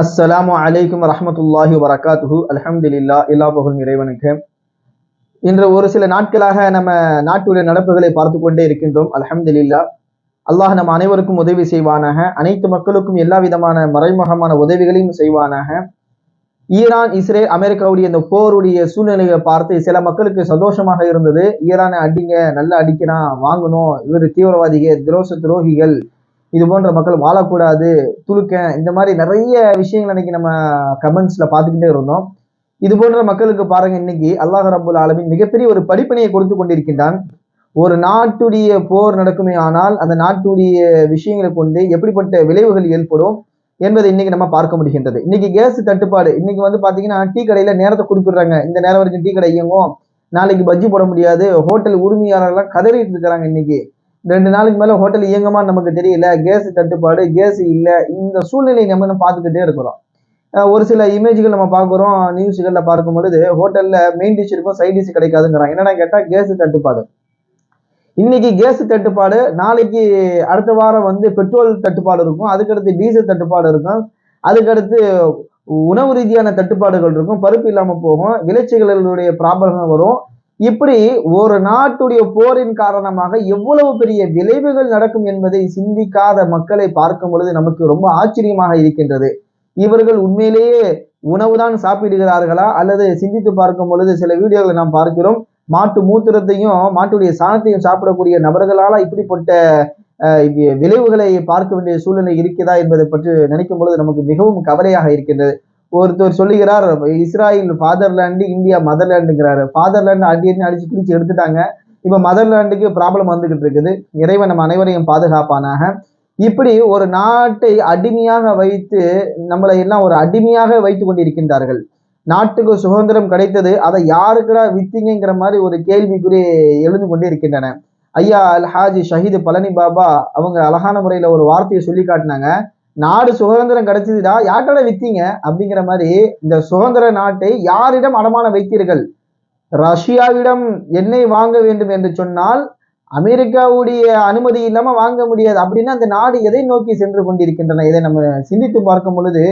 அஸ்ஸலாமு அலைக்கும் வரஹ்மத்துல்லாஹி வபரகாத்துஹு. அல்ஹம்துலில்லாஹ், எல்லா புகழும் இறைவனுக்கு. இன்று ஒரு சில நாட்களாக நம்ம நாட்டுடைய நடப்புகளை பார்த்து கொண்டே இருக்கின்றோம். அல்ஹம்துலில்லாஹ், அல்லாஹ் நம் அனைவருக்கும் உதவி செய்வானாக. அனைத்து மக்களுக்கும் எல்லா விதமான மறைமுகமான உதவிகளையும் செய்வானாக. ஈரான், இஸ்ரேல், அமெரிக்காவுடைய இந்த போருடைய சூழ்நிலையை பார்த்து சில மக்களுக்கு சந்தோஷமாக இருந்தது. ஈரானை அடிங்க, நல்லா அடிக்கிறான், வாங்கணும், இவர் தீவிரவாதிகள், துரோகிகள், இது போன்ற மக்கள் வாழக்கூடாது, துலுக்க, இந்த மாதிரி நிறைய விஷயங்கள் இன்னைக்கு நம்ம கமெண்ட்ஸ்ல பார்த்துக்கிட்டே இருந்தோம். இது போன்ற மக்களுக்கு பாருங்க, இன்னைக்கு அல்லாஹ் ரப்புல் ஆலமீன் மிகப்பெரிய ஒரு படிப்பினையை கொடுத்து கொண்டிருக்கின்றான். ஒரு நாட்டுடைய போர் நடக்குமே ஆனால் அந்த நாட்டுடைய விஷயங்களை கொண்டு எப்படிப்பட்ட விளைவுகள் ஏற்படும் என்பதை இன்னைக்கு நம்ம பார்க்க முடிகின்றது. இன்னைக்கு கேஸ் தட்டுப்பாடு, இன்னைக்கு வந்து பாத்தீங்கன்னா டீ கடையில நேரத்தை குறிப்பிடுறாங்க, இந்த நேரம் வரைக்கும் டீ கடை இயங்கும், நாளைக்கு பஜ்ஜி போட முடியாது, ஹோட்டல் உரிமையாளர்கள்லாம் கதறிட்டு இருக்கிறாங்க. இன்னைக்கு 2 நாளுக்கு மேல ஹோட்டல் இயங்குமான்னு நமக்கு தெரியல, கேஸ் தட்டுப்பாடு, கேஸ் இல்ல, இந்த சூழ்நிலையை நம்ம பார்த்துக்கிட்டே இருக்கிறோம். ஒரு சில இமேஜ்கள் நம்ம பார்க்குறோம், நியூஸ்கள்ல பார்க்கும் பொழுது ஹோட்டல்ல மெயின் டிஷ் இருக்கும், சைட் டிஷ் கிடைக்காதுங்கிறாங்க. என்னன்னா கேட்டா கேஸ் தட்டுப்பாடு. இன்னைக்கு கேஸ் தட்டுப்பாடு, நாளைக்கு அடுத்த வாரம் வந்து பெட்ரோல் தட்டுப்பாடு இருக்கும், அதுக்கடுத்து டீசல் தட்டுப்பாடு இருக்கும், அதுக்கடுத்து உணவு ரீதியான தட்டுப்பாடுகள் இருக்கும், பருப்பு இல்லாம போகும், விளைச்சல்களுடைய ப்ராப்ளம் வரும். இப்படி ஒரு நாட்டுடைய போரின் காரணமாக எவ்வளவு பெரிய விளைவுகள் நடக்கும் என்பதை சிந்திக்காத மக்களை பார்க்கும் பொழுது நமக்கு ரொம்ப ஆச்சரியமாக இருக்கின்றது. இவர்கள் உண்மையிலேயே உணவுதான் சாப்பிடுகிறார்களா, அல்லது சிந்தித்து பார்க்கும் பொழுது சில வீடியோகளை நாம் பார்க்கிறோம், மாட்டு மூத்திரத்தையும் மாட்டுடைய சாணத்தையும் சாப்பிடக்கூடிய நபர்களால இப்படிப்பட்ட விளைவுகளை பார்க்க வேண்டிய சூழ்நிலை இருக்கிறதா என்பதை பற்றி நினைக்கும் பொழுது நமக்கு மிகவும் கவலையாக இருக்கின்றது. ஒருத்தர் சொல்லுகிறார், இஸ்ராயல் ஃபாதர்லேண்டு, இந்தியா மதர்லேண்டுங்கிறாரு. ஃபாதர்லேண்டு அடிச்சு கிழிச்சு எடுத்துட்டாங்க, இப்ப மதர்லேண்டுக்கு ப்ராப்ளம் வந்துகிட்டு இருக்குது. இறைவன் நம்ம அனைவரையும் பாதுகாப்பானாக. இப்படி ஒரு நாட்டை அடிமையாக வைத்து நம்மளை எல்லாம் ஒரு அடிமையாக வைத்து கொண்டிருக்கின்றார்கள். நாட்டுக்கு சுதந்திரம் கிடைத்தது, அதை யாருக்குடா வித்தீங்கிற மாதிரி ஒரு கேள்விக்குறி எழுந்து கொண்டே இருக்கின்றன. ஐயா அல் ஹாஜி ஷஹீது பழனி பாபா அவங்க அழகான முறையில ஒரு வார்த்தையை சொல்லி காட்டினாங்க. நாடு சுதந்திரம் கிடைச்சதுடா, யார்கிட்ட வித்தீங்க அப்படிங்கிற மாதிரி. இந்த சுதந்திர நாட்டை யாரிடம் அடமான வைத்தீர்கள்? ரஷ்யாவிடம் எண்ணெய் வாங்க வேண்டும் என்று சொன்னால் அமெரிக்காவுடைய அனுமதி இல்லாம வாங்க முடியாது. அப்படின்னா அந்த நாடு எதை நோக்கி சென்று கொண்டிருக்கின்றன? இதை நம்ம சிந்தித்து பார்க்கும் பொழுது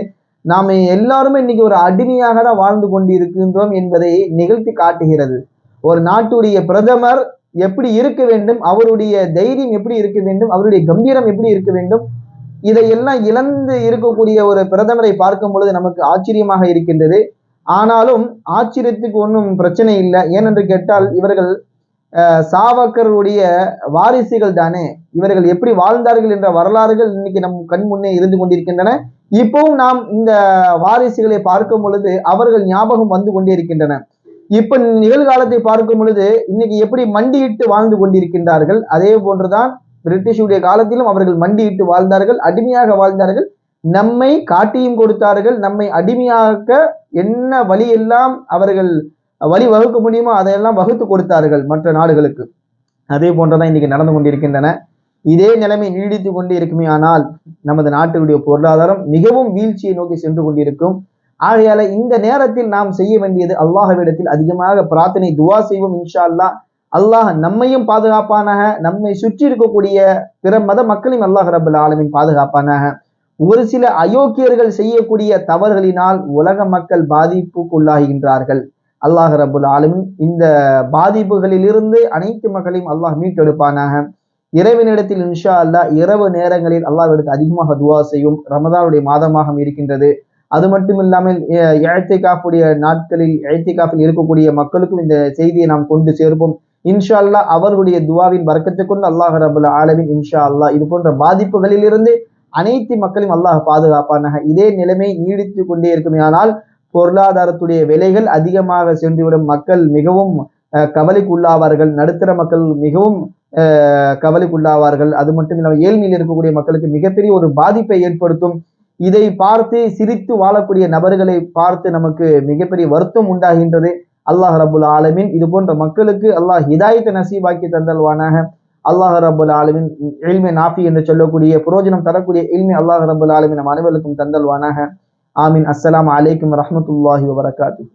நாம எல்லாருமே இன்னைக்கு ஒரு அடிமையாக தான் வாழ்ந்து கொண்டிருக்கின்றோம் என்பதை நிகழ்த்தி காட்டுகிறது. ஒரு நாட்டுடைய பிரதமர் எப்படி இருக்க வேண்டும், அவருடைய தைரியம் எப்படி இருக்க வேண்டும், அவருடைய கம்பீரம் எப்படி இருக்க வேண்டும், இதையெல்லாம் இழந்து இருக்கக்கூடிய ஒரு பிரதமரை பார்க்கும் பொழுது நமக்கு ஆச்சரியமாக இருக்கின்றது. ஆனாலும் ஆச்சரியத்துக்கு ஒன்றும் பிரச்சனை இல்லை. ஏனென்று கேட்டால் இவர்கள் சாவக்கருடைய வாரிசுகள் தானே. இவர்கள் எப்படி வாழ்ந்தார்கள் என்ற வரலாறுகள் இன்னைக்கு நம் கண் முன்னே இருந்து கொண்டிருக்கின்றன. இப்பவும் நாம் இந்த வாரிசுகளை பார்க்கும் பொழுது அவர்கள் ஞாபகம் வந்து கொண்டே இருக்கின்றன. இப்ப நிகழ்காலத்தை பார்க்கும் பொழுது இன்னைக்கு எப்படி மண்டியிட்டு வாழ்ந்து கொண்டிருக்கின்றார்கள், அதே போன்றுதான் பிரிட்டிஷுடைய காலத்திலும் அவர்கள் மண்டியிட்டு வாழ்ந்தார்கள், அடிமையாக வாழ்ந்தார்கள், நம்மை காட்டியும் கொடுத்தார்கள், நம்மை அடிமையாக்க என்ன வழி எல்லாம் அவர்கள் வழி வகுக்க முடியுமோ அதையெல்லாம் வகுத்து கொடுத்தார்கள் மற்ற நாடுகளுக்கு. அதே போன்றதான் இன்னைக்கு நடந்து கொண்டிருக்கின்றன. இதே நிலைமை நீடித்து கொண்டே இருக்குமே ஆனால் நமது நாட்டினுடைய பொருளாதாரம் மிகவும் வீழ்ச்சியை நோக்கி சென்று கொண்டிருக்கும். ஆகையால இந்த நேரத்தில் நாம் செய்ய வேண்டியது அல்லாஹ்விடத்தில் அதிகமாக பிரார்த்தனை, துவா செய்வோம். இன்ஷா அல்லாஹ், அல்லாஹ் நம்மையும் பாதுகாப்பானாக, நம்மை சுற்றி இருக்கக்கூடிய பிற மத மக்களையும் அல்லாஹ் ரப்பல் ஆலமீன் பாதுகாப்பானாக. ஒரு சில அயோக்கியர்கள் செய்யக்கூடிய தவறுகளினால் உலக மக்கள் பாதிப்புக்குள்ளாகின்றார்கள். அல்லாஹ் ரப்புல் ஆலமீன் இந்த பாதிப்புகளிலிருந்து அனைத்து மக்களையும் அல்லாஹ் மீட்டெடுப்பானாக. இறைவனிடத்தில் இன்ஷா அல்லாஹ் இரவு நேரங்களில் அல்லாஹ்விடத்தில் அதிகமாக துவா செய்யும். ரமதானுடைய மாதமாக இருக்கின்றது. அது மட்டும் இல்லாமல் இஅ்திகாஃபுடைய நாட்களில் இஅ்திகாஃபில் இருக்கக்கூடிய மக்களுக்கும் இந்த செய்தியை நாம் கொண்டு சேர்ப்போம். இன்ஷா அல்லாஹ் அவர்களுடைய துவாவின் பரக்கத்தை கொண்டு அல்லாஹ் ரப்புல் ஆலமீன் இன்ஷா அல்லாஹ் இது போன்ற பாதிப்புகளில் இருந்து அனைத்து மக்களையும் அல்லாஹ் பாதுகாப்பானாக. இதே நிலைமை நீடித்து கொண்டே இருக்குமே ஆனால் பொருளாதாரத்துடைய விலைகள் அதிகமாக சென்றுவிடும், மக்கள் மிகவும் கவலைக்குள்ளாவார்கள், நடுத்தர மக்கள் மிகவும் கவலைக்குள்ளாவார்கள். அது மட்டும் இல்லாமல் ஏழ்மையில் இருக்கக்கூடிய மக்களுக்கு மிகப்பெரிய ஒரு பாதிப்பை ஏற்படுத்தும். இதை பார்த்து சிரித்து வாழக்கூடிய நபர்களை பார்த்து நமக்கு மிகப்பெரிய வருத்தம் உண்டாகின்றது. அல்லாஹ் ரப்புல் ஆலமீன் இது போன்ற மக்களுக்கு அல்லாஹ் ஹிதாயத்தை நசீபாக்கி தந்தல்வானாக. அல்லாஹ் ரப்புல் ஆலமீன் இல்மே நாஃபி என்று சொல்லக்கூடிய புரோஜனம் தரக்கூடிய இல்மை அல்லாஹ் ரப்புல் ஆலமீன் நம் அனைவருக்கும் தந்தல்வானாக. ஆமீன். அஸ்ஸலாமு அலைக்கும் வரஹ்மத்துல்லாஹி வபரகாத்துஹு.